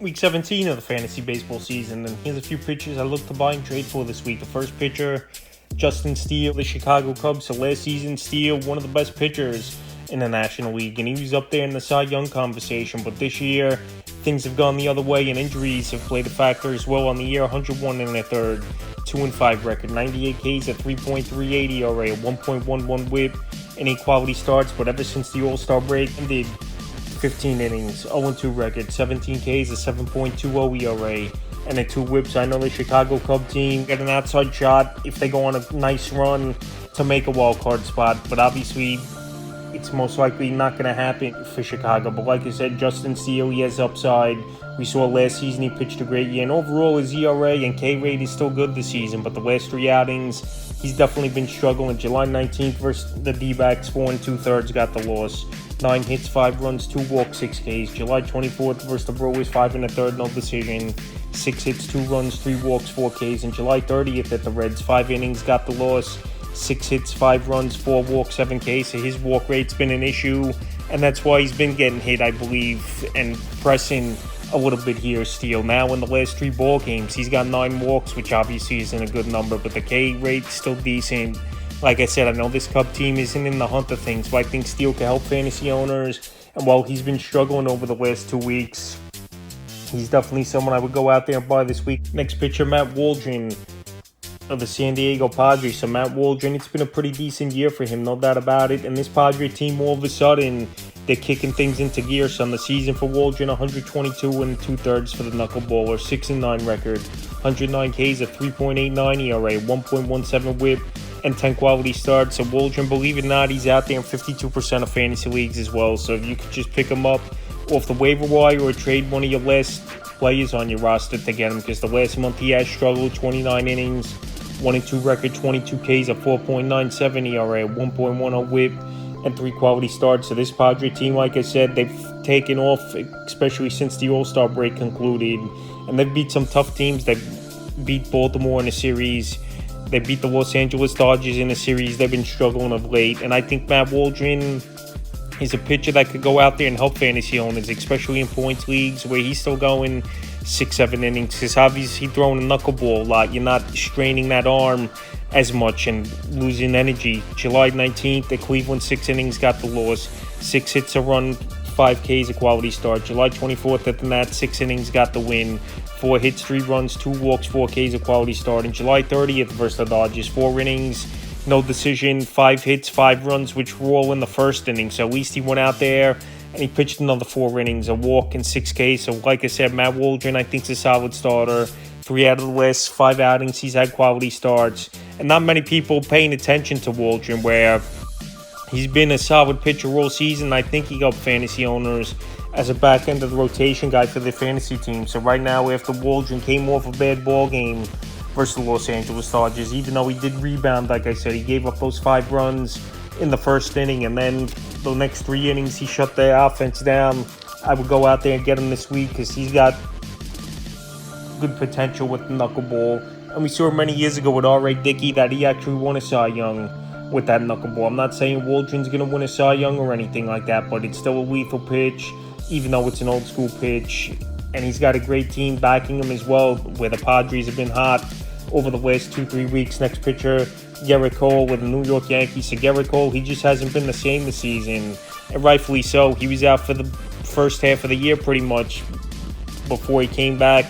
Week 17 of the fantasy baseball season, and here's a few pitchers I look to buy and trade for this week. The first pitcher, Justin Steele, the Chicago Cubs. So last season, Steele, one of the best pitchers in the National League, and he was up there in the Cy Young conversation. But this year, things have gone the other way, and injuries have played a factor as well. On the year, 101 and a third, 2-5 record, 98 Ks at 3.38 ERA, a 1.11 WHIP, and 8 quality starts. But ever since the All-Star break ended, 15 innings, 0-2 record, 17 Ks, a 7.20 ERA, and a 2 whips. I know the Chicago Cub team get an outside shot if they go on a nice run to make a wild card spot, but obviously it's most likely not going to happen for Chicago. But like I said, Justin Steele, he has upside. We saw last season he pitched a great year, and overall his ERA and K rate is still good this season, but the last 3 outings, he's definitely been struggling. July 19th versus the D-backs, 4 2/3 got the loss. 9 hits, 5 runs, 2 walks, 6 Ks. July 24th versus the Brewers, 5 1/3, no decision. 6 hits, 2 runs, 3 walks, 4 Ks. And July 30th at the Reds, 5 innings, got the loss. 6 hits, 5 runs, 4 walks, 7 Ks. So his walk rate's been an issue, and that's why he's been getting hit, I believe, and pressing a little bit here. Steele. Now in the last 3 ball games, he's got 9 walks, which obviously isn't a good number, but the K rate's still decent. Like I said, I know this Cub team isn't in the hunt of things, but I think Steele can help fantasy owners. And while he's been struggling over the last 2 weeks, he's definitely someone I would go out there and buy this week. Next pitcher, Matt Waldron of the San Diego Padres. So Matt Waldron, it's been a pretty decent year for him, no doubt about it. And this Padre team, all of a sudden, they're kicking things into gear. So on the season for Waldron, 122 2/3 for the knuckleballer, 6-9 record, 109 Ks, a 3.89 ERA, 1.17 WHIP, and 10 quality starts. So Waldron, believe it or not, he's out there in 52% of fantasy leagues as well. So if you could just pick him up off the waiver wire or trade one of your last players on your roster to get him, because the last month he has struggled. 29 innings, 1-2 record, 22 Ks, a 4.97 ERA, 1.10 WHIP, and 3 quality starts. So this Padre team, like I said, they've taken off, especially since the All-Star break concluded, and they've beat some tough teams. They beat Baltimore in a series. They beat the Los Angeles Dodgers in a series. They've been struggling of late. And I think Matt Waldron is a pitcher that could go out there and help fantasy owners, especially in points leagues where he's still going 6-7 innings. Because obviously throwing a knuckleball a lot, you're not straining that arm as much and losing energy. July 19th, the Cleveland 6 innings got the loss. 6 hits, a run, 5 Ks, a quality start. July 24th at the Nats, 6 innings got the win. 4 hits, 3 runs, 2 walks, 4 Ks, a quality start. And July 30th versus the Dodgers, 4 innings, no decision, 5 hits, 5 runs, which were all in the first inning. So at least he went out there and he pitched another 4 innings, a walk, and 6 Ks. So like I said, Matt Waldron, I think, is a solid starter. 3 out of the last 5 outings, he's had quality starts. And not many people paying attention to Waldron, where he's been a solid pitcher all season. I think he helped fantasy owners as a back end of the rotation guy for their fantasy team. So right now, after Waldron came off a bad ball game versus the Los Angeles Dodgers, even though he did rebound, like I said, he gave up those 5 runs in the first inning, and then the next 3 innings he shut the offense down. I would go out there and get him this week because he's got good potential with the knuckleball. And we saw many years ago with R.A. Dickey that he actually won a Cy Young with that knuckleball. I'm not saying Waldron's going to win a Cy Young or anything like that, but it's still a lethal pitch, even though it's an old school pitch. And he's got a great team backing him as well, where the Padres have been hot over the last 2-3 weeks. Next pitcher, Gerrit Cole with the New York Yankees. So Gerrit Cole, he just hasn't been the same this season, and rightfully so. He was out for the first half of the year pretty much before he came back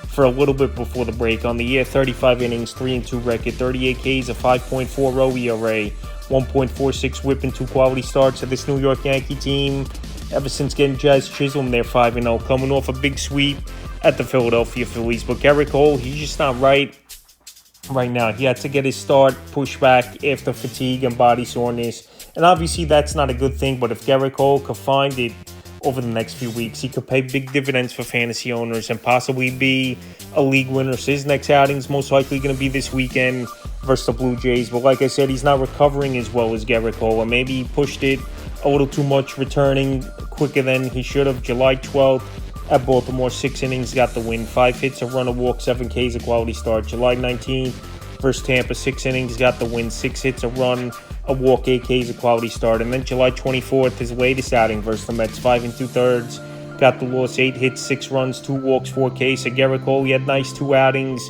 for a little bit before the break. On the year, 35 innings, 3-2 record, 38 Ks, a 5.40 ERA, 1.46 WHIP, and 2 quality starts. So this New York Yankee team, ever since getting Jazz Chisholm, they're 5-0, coming off a big sweep at the Philadelphia Phillies. But Gerrit Cole, he's just not right now. He had to get his start pushed back after fatigue and body soreness. And obviously that's not a good thing, but if Gerrit Cole could find it over the next few weeks, he could pay big dividends for fantasy owners and possibly be a league winner. So his next outing's most likely going to be this weekend versus the Blue Jays. But like I said, he's not recovering as well as Gerrit Cole, or maybe he pushed it a little too much, returning quicker than he should have. July 12th at Baltimore, 6 innings, got the win. 5 hits, a run, a walk, 7 Ks, a quality start. July 19th versus Tampa, 6 innings, got the win. 6 hits, a run, a walk, 8 Ks, a quality start. And then July 24th, his latest outing versus the Mets, 5 2/3, got the loss, 8 hits, 6 runs, 2 walks, 4 Ks. So Gerrit Cole, he had nice 2 outings,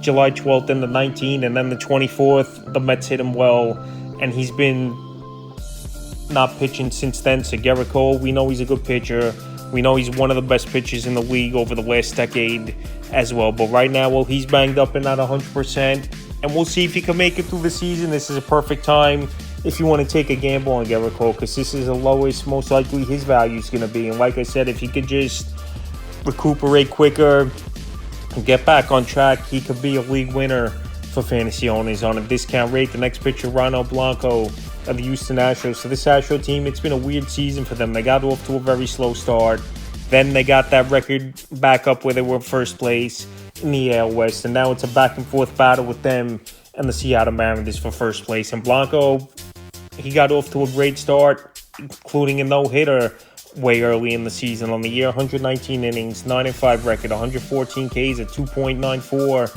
July 12th and the 19th, and then the 24th, the Mets hit him well, and he's been not pitching since then. So Gerrit Cole, we know he's a good pitcher. We know he's one of the best pitchers in the league over the last decade as well. But right now, well, he's banged up and not 100%. And we'll see if he can make it through the season. This is a perfect time if you want to take a gamble on Gerrit Cole, because this is the lowest, most likely his value is going to be. And like I said, if he could just recuperate quicker and get back on track, he could be a league winner for fantasy owners on a discount rate. The next pitcher, Ronald Blanco of the Houston Astros. So this Astro team, it's been a weird season for them. They got off to a very slow start. Then they got that record back up where they were first place in the AL West. And now it's a back and forth battle with them and the Seattle Mariners for first place. And Blanco, he got off to a great start, including a no-hitter way early in the season. On the year, 119 innings, 9-5 record, 114 Ks, a 2.94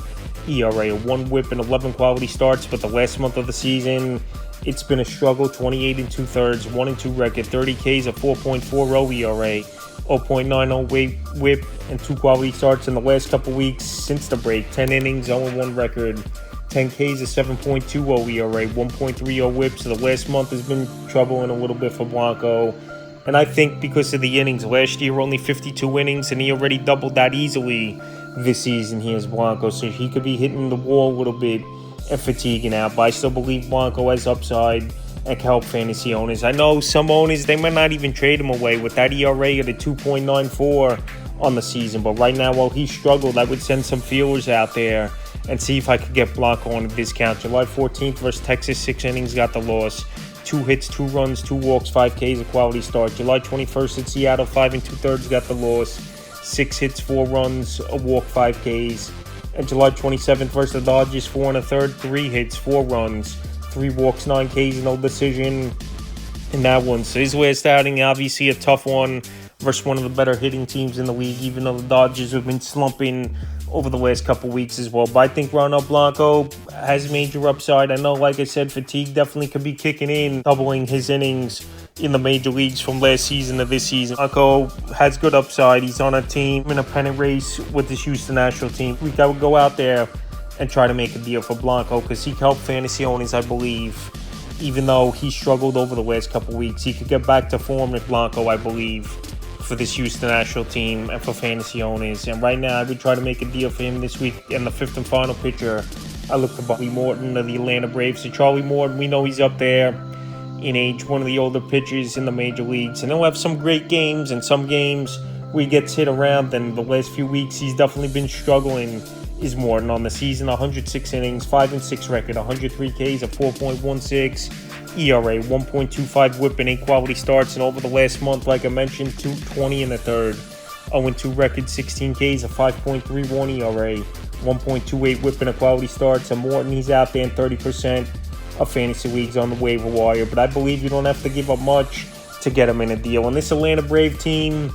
ERA, a 1 whip, and 11 quality starts. But the last month of the season, it's been a struggle. 28 2/3, 1-2 record, 30 Ks, a 4.40 ERA, 0.90 whip, and 2 quality starts in the last couple weeks since the break. 10 innings, 0-1 record, 10 Ks, a 7.20 ERA, 1.30 whip. So the last month has been troubling a little bit for Blanco. And I think because of the innings, last year only 52 innings, and he already doubled that easily this season. He has Blanco, so he could be hitting the wall a little bit and fatiguing out. But I still believe Blanco has upside and can help fantasy owners. I know some owners, they might not even trade him away with that ERA at a 2.94 on the season. But right now, while he struggled, I would send some feelers out there and see if I could get Blanco on a discount. July 14th versus Texas, 6 innings, got the loss. 2 hits, 2 runs, 2 walks, 5 Ks, a quality start. July 21st at Seattle, 5 2/3, got the loss. 6 hits, 4 runs, a walk, 5 Ks. And July 27th versus the Dodgers, 4 1/3, 3 hits, 4 runs, 3 walks, 9 Ks, no decision in that one. So his last outing, obviously a tough one versus one of the better hitting teams in the league, even though the Dodgers have been slumping over the last couple weeks as well. But I think Ronald Blanco has major upside. I know, like I said, fatigue definitely could be kicking in, doubling his innings in the major leagues from last season to this season. Blanco has good upside. He's on a team in a pennant race with this Houston Astros team. We got to go out there and try to make a deal for Blanco, because he can help fantasy owners, I believe. Even though he struggled over the last couple weeks, he could get back to form with Blanco, I believe, for this Houston Astros team and for fantasy owners. And right now, I would try to make a deal for him this week. And the 5th and final pitcher, I look to Charlie Morton of the Atlanta Braves. So Charlie Morton, we know he's up there in age, one of the older pitchers in the major leagues. And he'll have some great games and some games where he gets hit around. And the last few weeks, he's definitely been struggling, is Morton. On the season, 106 innings, 5-6 record, 103 Ks, a 4.16 ERA, 1.25 whip, and 8 quality starts. And over the last month, like I mentioned, 2.20 1/3, 0-2 record, 16 Ks, a 5.31 ERA, 1.28 whip, and a quality starts. And Morton, he's out there in 30% of fantasy leagues on the waiver wire. But I believe you don't have to give up much to get him in a deal. And this Atlanta Brave team,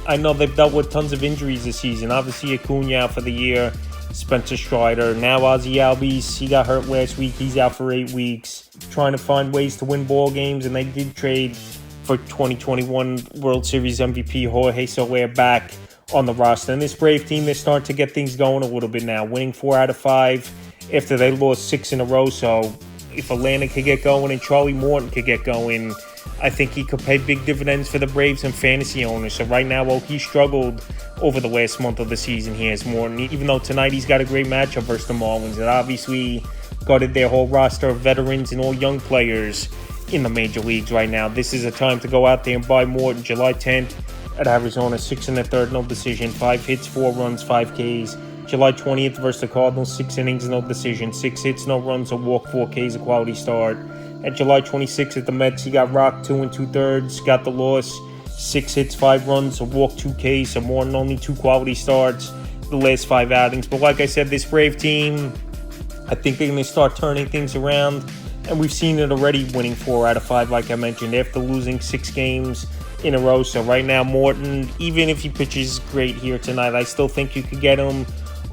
I know they've dealt with tons of injuries this season. Obviously, Acuna out for the year, Spencer Strider. Now Ozzie Albies, he got hurt last week. He's out for 8 weeks. Trying to find ways to win ball games, and they did trade for 2021 World Series MVP Jorge Soler back on the roster. And this Brave team, they're starting to get things going a little bit now, winning 4 out of 5 after they lost 6 in a row. So if Atlanta could get going and Charlie Morton could get going, I think he could pay big dividends for the Braves and fantasy owners. So right now, while he struggled over the last month of the season, he has Morton. Even though tonight he's got a great matchup versus the Marlins, that obviously gutted their whole roster of veterans and all young players in the major leagues right now. This is a time to go out there and buy Morton. July 10th at Arizona, 6 1/3, no decision, 5 hits, 4 runs, 5 Ks. July 20th versus the Cardinals, 6 innings, no decision, 6 hits, no runs, a walk, 4 Ks, a quality start. At July 26th at the Mets, he got rocked 2 2/3, got the loss, 6 hits, 5 runs, a walk, 2 Ks, so more than only 2 quality starts the last 5 outings. But like I said, this Brave team, I think they're going to start turning things around, and we've seen it already, winning 4 out of 5, like I mentioned, after losing 6 games in a row. So right now, Morton, even if he pitches great here tonight, I still think you could get him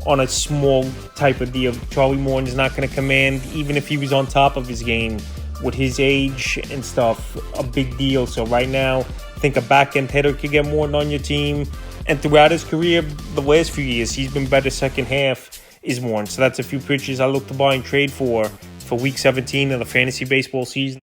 on a small type of deal. Charlie Morton is not going to command, even if he was on top of his game with his age and stuff, a big deal. So right now, think a back-end hitter could get more on your team. And throughout his career, the last few years, he's been better second half is one. So that's a few pitchers I look to buy and trade for Week 17 of the fantasy baseball season.